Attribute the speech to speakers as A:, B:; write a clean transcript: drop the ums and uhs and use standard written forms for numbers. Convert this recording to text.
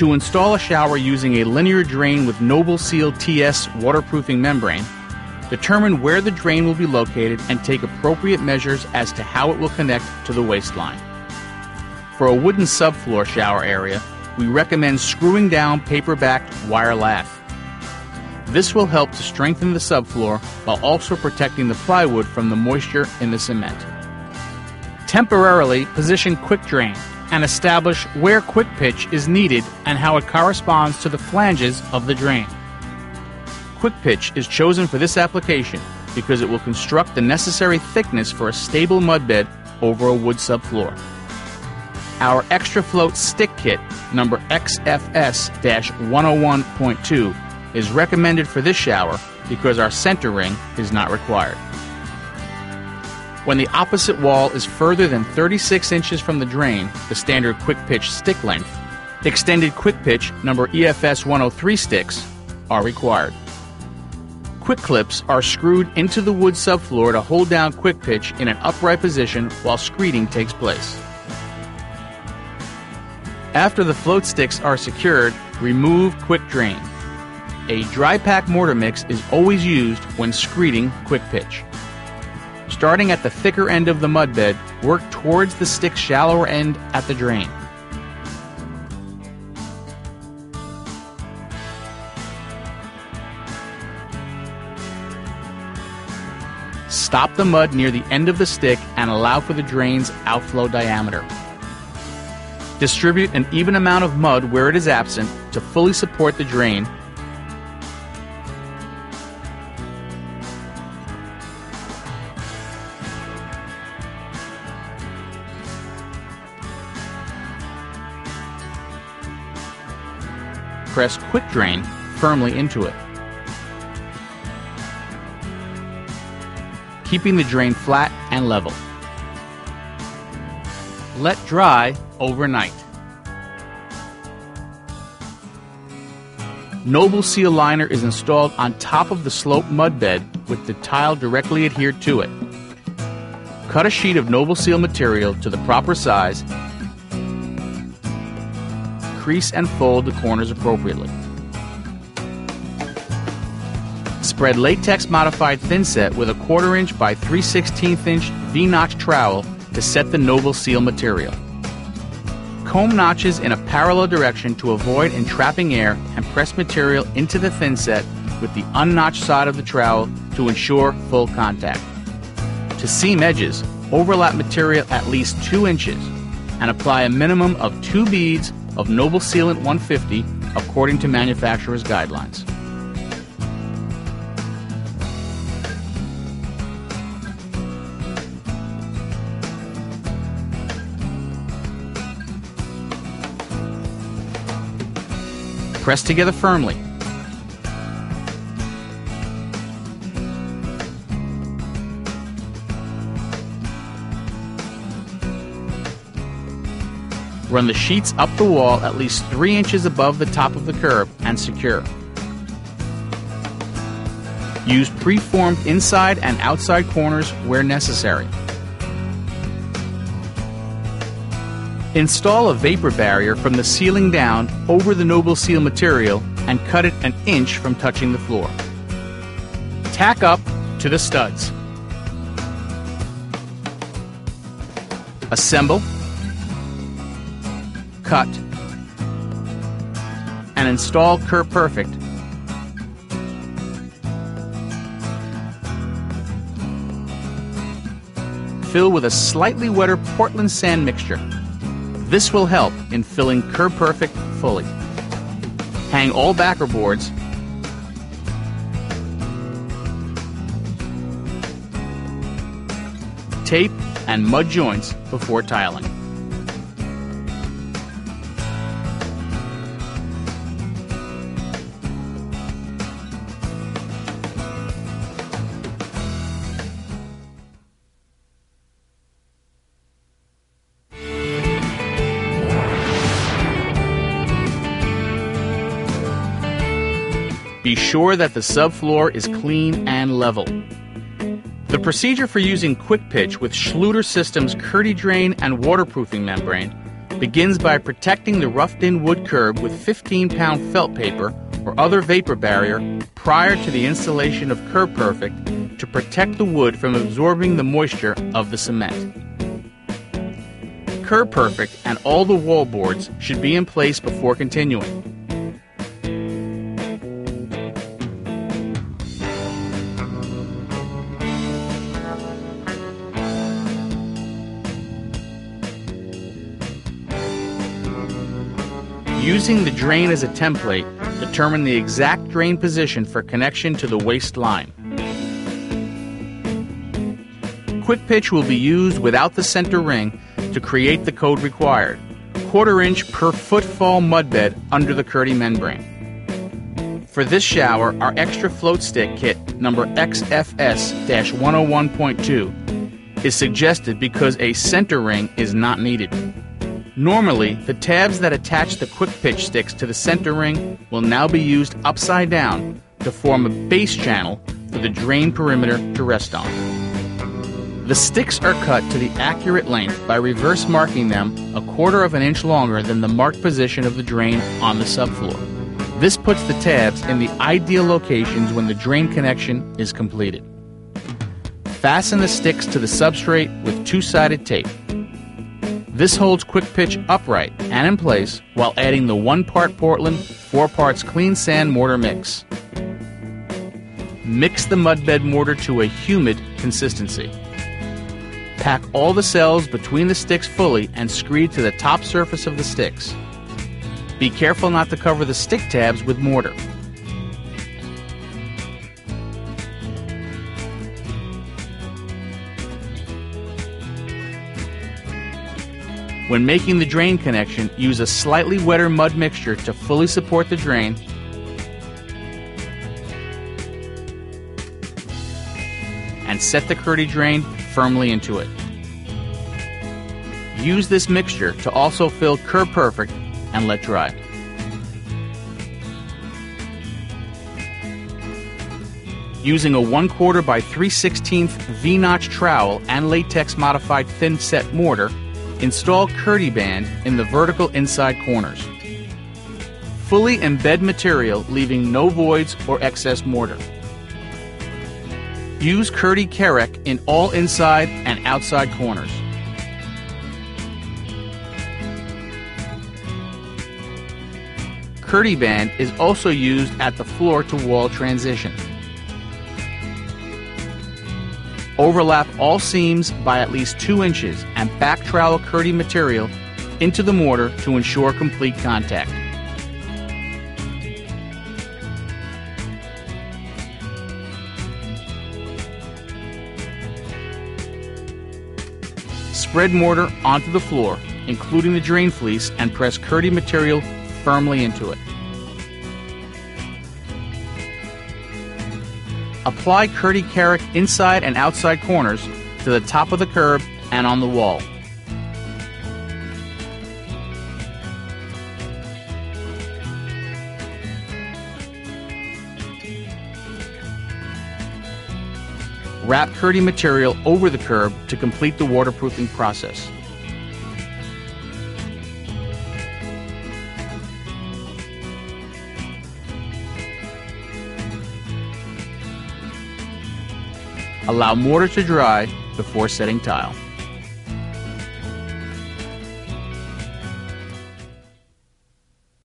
A: To install a shower using a linear drain with Noble Seal TS waterproofing membrane, determine where the drain will be located and take appropriate measures as to how it will connect to the waistline. For a wooden subfloor shower area, we recommend screwing down paper-backed wire lath. This will help to strengthen the subfloor while also protecting the plywood from the moisture in the cement. Temporarily position quick drain and establish where quick pitch is needed and how it corresponds to the flanges of the drain. Quick pitch is chosen for this application because it will construct the necessary thickness for a stable mud bed over a wood subfloor. Our Extra Float Stick Kit, number XFS-101.2, is recommended for this shower because our center ring is not required. When the opposite wall is further than 36 inches from the drain, the standard quick pitch stick length, extended quick pitch number EFS 103 sticks are required. Quick clips are screwed into the wood subfloor to hold down quick pitch in an upright position while screeding takes place. After the float sticks are secured, remove quick drain. A dry pack mortar mix is always used when screeding quick pitch. Starting at the thicker end of the mud bed, work towards the stick's shallower end at the drain. Stop the mud near the end of the stick and allow for the drain's outflow diameter. Distribute an even amount of mud where it is absent to fully support the drain. Press quick drain firmly into it, keeping the drain flat and level. Let dry overnight. Noble Seal liner is installed on top of the sloped mud bed with the tile directly adhered to it. Cut a sheet of Noble Seal material to the proper size. Crease and fold the corners appropriately. Spread latex modified thinset with a 1/4 inch by 3/16 inch V-notch trowel to set the Noble Seal material. Comb notches in a parallel direction to avoid entrapping air and press material into the thinset with the unnotched side of the trowel to ensure full contact. To seam edges, overlap material at least 2 inches and apply a minimum of 2 beads of Noble Sealant 150 according to manufacturer's guidelines. Press together firmly. Run the sheets up the wall at least 3 inches above the top of the curb and secure. Use preformed inside and outside corners where necessary. Install a vapor barrier from the ceiling down over the Noble Seal material and cut it 1 inch from touching the floor. Tack up to the studs. Assemble, cut, and install Curb Perfect. Fill with a slightly wetter Portland sand mixture. This will help in filling Curb Perfect fully. Hang all backer boards. Tape and mud joints before tiling. Be sure that the subfloor is clean and level. The procedure for using quick pitch with Schluter Systems Curdy Drain and waterproofing membrane begins by protecting the roughed-in wood curb with 15-pound felt paper or other vapor barrier prior to the installation of Curb Perfect to protect the wood from absorbing the moisture of the cement. Curb Perfect and all the wall boards should be in place before continuing. Using the drain as a template, determine the exact drain position for connection to the waste line. Quick pitch will be used without the center ring to create the code required, 1/4 inch per footfall mud bed under the Kerdi membrane. For this shower, our extra float stick kit number XFS-101.2 is suggested because a center ring is not needed. Normally, the tabs that attach the quick pitch sticks to the center ring will now be used upside down to form a base channel for the drain perimeter to rest on. The sticks are cut to the accurate length by reverse marking them 1/4 inch longer than the marked position of the drain on the subfloor. This puts the tabs in the ideal locations when the drain connection is completed. Fasten the sticks to the substrate with 2-sided tape. This holds quick pitch upright and in place while adding the 1 part Portland, 4 parts clean sand mortar mix. Mix the mud bed mortar to a humid consistency. Pack all the cells between the sticks fully and screed to the top surface of the sticks. Be careful not to cover the stick tabs with mortar. When making the drain connection, use a slightly wetter mud mixture to fully support the drain and set the Kerdi drain firmly into it. Use this mixture to also fill Curb Perfect and let dry. Using a 1/4 by 3/16 V-notch trowel and latex modified thin set mortar, install Kerdi band in the vertical inside corners. Fully embed material, leaving no voids or excess mortar. Use Kerdi Kerek in all inside and outside corners. Kerdi band is also used at the floor-to-wall transition. Overlap all seams by at least 2 inches and back trowel Kerdi material into the mortar to ensure complete contact. Spread mortar onto the floor, including the drain fleece, and press Kerdi material firmly into it. Apply Kerdi Kerek inside and outside corners to the top of the curb and on the wall. Wrap Kerdi material over the curb to complete the waterproofing process. Allow mortar to dry before setting tile.